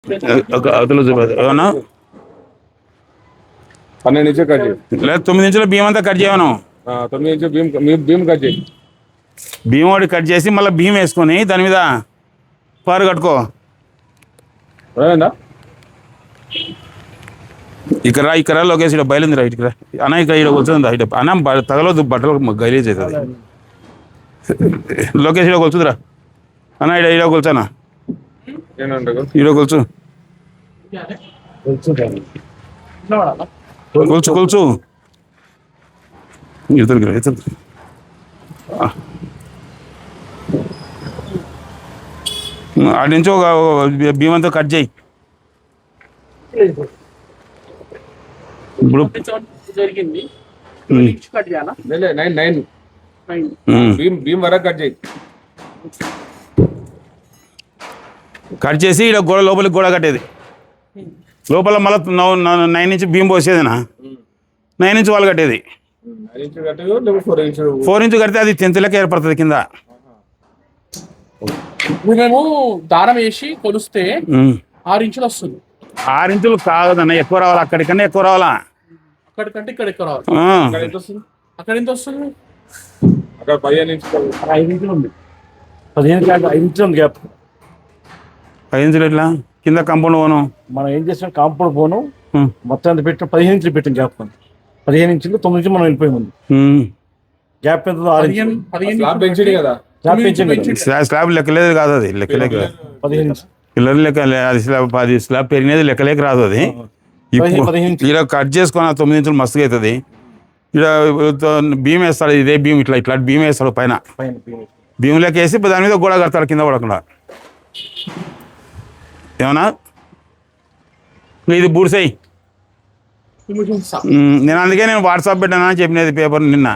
అవతల ఏమన్నా 12 ఇంచులు కట్ చేయి. లేదు 9 ఇంచుల భీమ్ అంతా కట్ చేయను. 9 ఇంచులు భీమ్ కట్ చేయి. భీమ్ ఒకటి కట్ చేసి మళ్ళీ భీమ్ వేసుకొని దాని మీద పారు కట్టుకో. ఇక్కడ లోకేష్ ఇక్కడ బయలుందిరా ఇటుకురా అన్న. ఇక్కడ కూర్చుందా ఇటు అన్న తగలొద్దు బట్టలు గలీజ్ అవుతుంది. లోకేష్ ఇక్కడ కూర్చుందిరా అన్న. ఇక్కడ కూర్చానా ఈడ కూర్చు కూర్చు కూర్చు. ఆడి నుంచి ఒక భీమంతో కట్ చేయి. ఇప్పుడు జరిగింది భీమ్ వరకు కట్ చేయి. కట్ చేసి ఇక్కడ గోడ లోపలికి గోడ కట్టేది. లోపల మళ్ళీ 9 ఇంచ్ భీమ్ పోసేదినా 9 ఇంచ్ వాళ్ళు కట్టేది. 4 ఇంచ్ కడితే అది 10th లెక్క ఏర్పడుతుంది కింద. మేము దారం వేసి కొలిస్తే 6 ఇంచులు వస్తుంది. 6 ఇంచులు కాదన్న, ఎక్కువ రావాలా. అక్కడికన్నా ఎక్కువ రావాలా. అక్కడికంటే ఇక్కడ ఎక్కువ రావాలి. అక్కడ ఎంత వస్తుంది? అక్కడ 15 ఇంచులు 5 ఇంచులు ఉంది. 5 ఇంచులు ఉంది గ్యాప్. 5 ఇంచులు ఎట్లా కింద కాంపౌండ్ పోను. మనం ఏం చేసాం, కాంపౌండ్ పోను మొత్తం ఎంత పెట్టిన 15 ఇంచులు పెట్టాం గ్యాప్. 15 ఇంచులు 9 ఇంచులు మనం వెళ్ళిపోయి ముందు గ్యాప్ ఎంత 6 పెంచింది కదా. స్లాబ్ లెక్కలేదు కాదు, అది లెక్కలేక 15 ఇంచులు పిల్లలు లెక్క. అది స్లాబ్ పెరిగినది లెక్కలేక రాదు. అది ఇలా కట్ చేసుకొని 9 ఇంచులు మస్తుగా అవుతుంది. ఇలా భీమ్ వేస్తాడు, ఇదే భీమ్ ఇట్లా భీమ్ వేస్తాడు పైన. భీమ్ లెక్క వేసి దాని మీద గోడ కడతాడు కింద పడకుండా. ఏమన్నా ఇది బూడిసాయి. నేను అందుకే వాట్సాప్ పెట్టానా చెప్పినది పేపర్ నిన్న.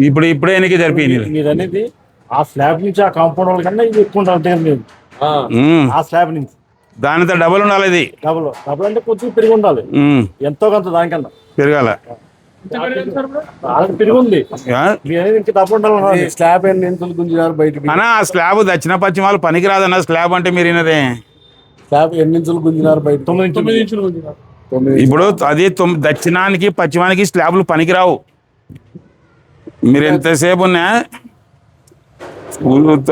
ఇప్పుడే ఎన్నిక జరిపింది అనేది. ఆ స్లాబ్ నుంచి ఆ కాంపౌండ్ కన్నా ఇది ఎక్కువ ఉంటుంది. ఆ స్లాబ్ నుంచి దానితో డబుల్ ఉండాలి. ఇది డబుల్ అంటే కొద్దిగా పెరిగి ఉండాలి. ఎంతో కొంత దానికన్నా పెరగాల. పెరిగి ఉంది. స్లాబ్ ఎన్ని ఇంచులు గుంజినారు బయటకి అన్నా. ఆ స్లాబ్ దక్షిణ పశ్చిమాలు పనికిరాదన్న. స్లాబ్ అంటే మీరు వినదే. స్లాబ్ ఎన్ని ఇంచులు గుంజినారు బయట? 9 ఇంచులు గుంజినారు. ఇప్పుడు అది దక్షిణానికి పశ్చిమానికి స్లాబ్లు పనికిరావు. మీరు ఎంతసేపు ఉన్నా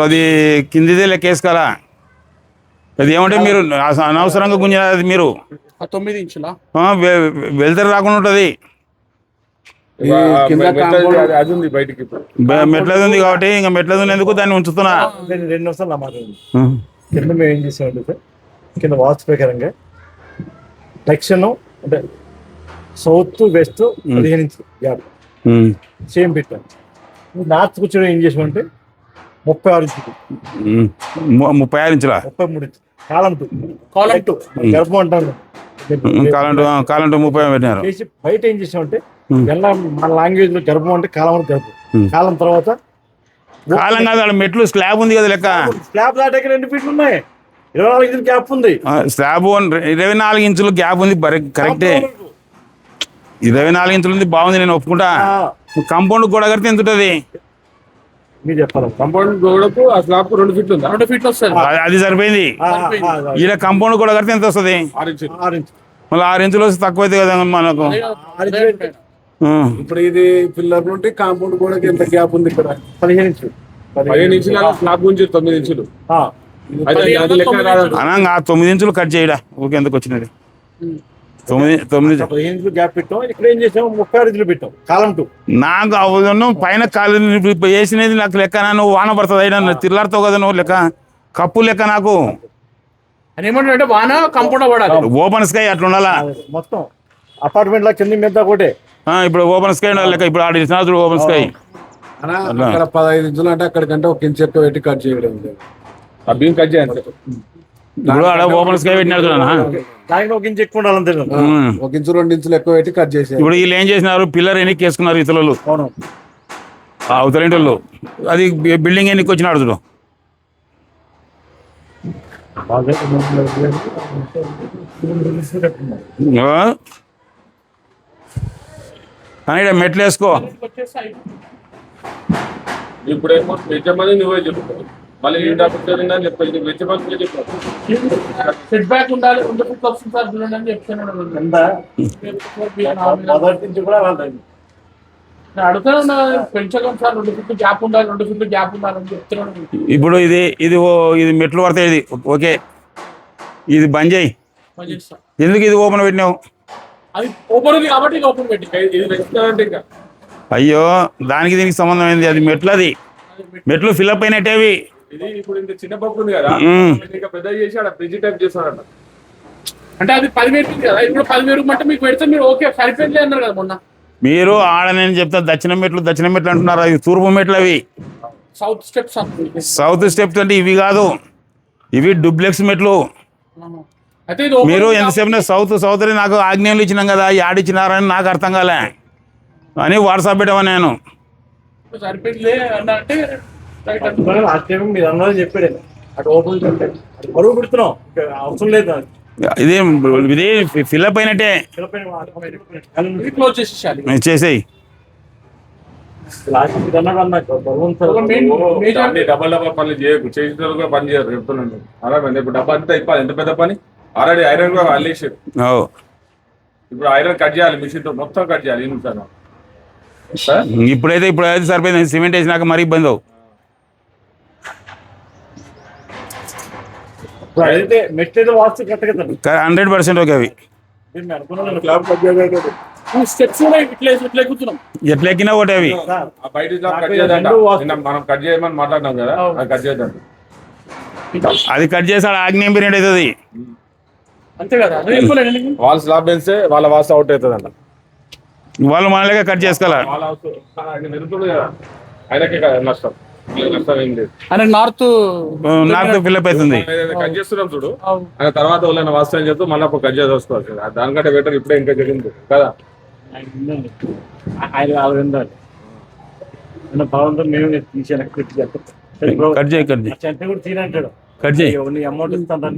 అది కిందిదే లెక్కేసుకోవాలా. అది ఏమంటే మీరు అనవసరంగా గుంజినది. మీరు 9 ఇంచులా వెళ్తారు రాకుండా ఉంటుంది. మెట్లది ఉంది కాబట్టి ఇంకా మెట్లది ఉన్నందుకు దాన్ని ఉంచుతున్నా. 2 నిమిషాలు కింద మేము ఏం చేసామంటే కింద వాస్తు ప్రకారంగా దక్షిణం అంటే సౌత్ వెస్ట్ 15 ఇంచులు గ్యాప్ సేమ్ పెట్టాం. నార్త్ కూర్చొని ఏం చేసామంటే 36 ఇంచులు 36 ఇంచులా 33 ఇంచులు కాలం గర్భం అంటారు. కాలం 30 పెట్టినారు. బయట ఏం చేసామంటే మన లాంగ్వేజ్ లో గర్భం అంటే కాలం గర్భం. కాలం తర్వాత కాలం కాదు, మెట్లు స్లాబ్ ఉంది కదా లెక్క. స్లాబ్ దాటాక 2 ఫీట్లు ఉన్నాయి. 24 ఇంచులు గ్యాప్ ఉంది. స్లాబ్ 24 ఇంచులు గ్యాప్ ఉంది. కరెక్టే, 24 ఇంచులు ఉంది. బాగుంది, నేను ఒప్పుకుంటా. కాంపౌండ్ గోడ కడితే ఎంత ఉంటుంది మీరు చెప్పాలి. కాంపౌండ్ గోడకు ఆ స్లాబ్ 2 ఫీట్లు ఉంది. 2 ఫీట్లు వస్తుంది. అది సరిపోయింది. ఈడ కాంపౌండ్ గోడ కడితే ఎంత వస్తుంది? 6 ఇంచులు. మళ్ళీ 6 ఇంచులు వస్తే తక్కువ అవుతుంది కదా మనకు. ఇప్పుడు ఇది పిల్లర్ నుండి కాంపౌండ్ గోడకి ఎంత గ్యాప్ ఉంది? ఇక్కడ 15 ఇంచులు. 15 ఇంచులు స్లాబ్ గురించి 9 ఇంచులు. అనా 9 ఇంచులు కట్ చేయడా ఊరికి ఎందుకు వచ్చినది? 9 ఇంచులు గ్యాప్ పెట్టాం. ఇక్కడ ఏం చేసాం 36 ఇంచులు పెట్టాం. కాలం 2 నాకు అవును పైన కాలు వేసినది నాకు లెక్క. నువ్వు వాన పడుతుంది అయినా తిల్లాడుతావు కదా నువ్వు లెక్క. కప్పు లెక్క నాకు. ఏమంటే వాన కాంపౌండ్ పడాలి. ఓపెన్ స్కై అట్లా ఉండాలా మొత్తం అపార్ట్మెంట్ లా కింద మీద ఒకటే. ఇప్పుడు ఓపెన్ స్కై ఉండాలి లెక్క. ఇప్పుడు ఆడి స్నాతుడు ఓపెన్ స్కై 15 ఇంచులు అంటే అక్కడికంటే 1 ఇంచు ఎక్కువ పెట్టి కట్ చేయడం. ఆ భీమ్ కట్ చేయాలి. ఇప్పుడు ఆడ ఓపెన్ స్కై పెట్టినాడు దానికి 1 ఇంచు ఎక్కువ ఉండాలంతే. 1 ఇంచు 2 ఇంచులు ఎక్కువ పెట్టి కట్ చేసి. ఇప్పుడు వీళ్ళు ఏం చేసినారు, పిల్లర్ ఎన్నికి వేసుకున్నారు ఇతరులు. అవతలేంటి వాళ్ళు. అది బిల్డింగ్ ఎన్నికి వచ్చినాడు చూడు. కానీ మెట్లు వేసుకో. ఇప్పుడేమో నువ్వే చెప్తావు. మళ్ళీ ఈ డాక్టర్ ఉందని చెప్పాలి ఇది వెజ్ పనులు చెప్పాలి సెట్ బ్యాక్ ఉండాలి 2 ఫీట్లు వస్తుంది సార్ చూడండి అని చెప్తున్నాడు కింద మొదటి నుంచి కూడా వాళ్ళండి నేను అడుగుతూనే ఉన్నా పెంచగలం సార్ 2 ఫీట్లు గ్యాప్ ఉండాలి 2 ఫీట్లు గ్యాప్ ఉండాలని చెప్తున్నాడు. ఇప్పుడు ఇది మెట్లు పడతాయి, ఇది ఓకే, ఇది బంద్ చేయి. పని చేస్తా. ఎందుకు ఇది ఓపెన్ పెట్టినావు? అది ఓపెన్ ఉంది కాబట్టి ఇది ఓపెన్ పెట్టి ఇది వెళ్తానంటే ఇంకా అయ్యో, దానికి దీనికి సంబంధం ఏంది? అది మెట్లు ఫిల్అప్ అయినట్టే అవి. ఇది ఇప్పుడు ఇంత చిన్న పప్పు ఉంది కదా ఇంకా పెద్ద చేసి ఆడ ఫ్రిడ్జ్ టైప్ చేస్తాడంట. అంటే అది 10 మెట్లు కదా, ఇప్పుడు 10 మెట్లు అంటే మీకు పెడితే మీరు ఓకే సరిపోయింది అన్నారు కదా మొన్న. మీరు నేను చెప్తా దక్షిణ మెట్లు అంటున్నారు, అవి తూర్పు మెట్లు. అవి సౌత్ స్టెప్స్ సౌత్ స్టెప్స్ అంటే ఇవి కాదు, ఇవి డూప్లెక్స్ మెట్లు. అయితే ఇది మీరు ఎంతసేపు సౌత్ అని నాకు ఆజ్ఞలు ఇచ్చినాం కదా, ఆడిచ్చినారని నాకు అర్థం కాలే అని వాట్సాప్ పెట్టావా నేను. సరిపోయిందిలే అన్న అంటే రైట్ అంటే లాస్ట్ టైం మీరు అన్నది చెప్పాడు అటు ఓపెన్ చెప్పాడు అది బరువు పెడుతున్నాం అవసరం లేదు ఇది ఫిల్అప్ అయినట్టే, ఇది క్లోజ్ చేసేసాలి. చేసేయి. లాస్ట్ మీరు అన్నాడు అన్న బరువు అన్ని డబల్ పనులు చేయకు, చేసిన తర్వాత కూడా పని చేయరు చెప్తున్నాను. అలాగే ఇప్పుడు డబ్బా అంతా ఇప్పాలి, ఎంత పెద్ద పని. ఆల్రెడీ ఐరన్ కూడా అల్లేసారు, ఇప్పుడు ఐరన్ కట్ చేయాలి, మిషన్ తో మొత్తం కట్ చేయాలి. ఇప్పుడైతే సరిపోయింది, సిమెంట్ వేసినాక మరీ ఇబ్బంది అవు. అయితే మెట్ అయితే వాస్తు కరెక్ట్గా 100% ఓకే. అవి మీరు అనుకున్నది స్టెప్స్ కూడా ఇట్లా ఎక్కుతున్నాం. ఎట్లా ఎక్కినా ఒకటి అవి. బయట కట్ చేద్దాం, మనం కట్ చేయమని మాట్లాడినాం కదా, అది కట్ చేద్దాం. అది కట్ చేసి ఆగ్నేయం పీరియడ్ అవుతుంది. అంతే కదా, అదే ఎక్కువలేదు. వాళ్ళ స్లాబ్ పెంచితే వాళ్ళ వాస్తు అవుట్ అవుతుంది అంట. వాళ్ళు మనలాగా కట్ చేసుకోవాలి. వాళ్ళ నిరుతుడు కదా, ఆయనకే నష్టం ఏం లేదు. ఆయన నార్త్ ఫిల్అప్ అవుతుంది. కట్ చేస్తున్నాం చూడు, ఆయన తర్వాత వాళ్ళని వాస్తవం చెప్తూ మళ్ళీ అప్పుడు కట్ చేసి వస్తుంది. దానికంటే బెటర్ ఇప్పుడే ఇంకా జరిగింది కదా. ఆయన ఉండాలి భావంతో మేము తీసాను కట్ చేయి చెంత కూడా తీనంటాడు కట్ చేయి. అమౌంట్ ఇస్తాను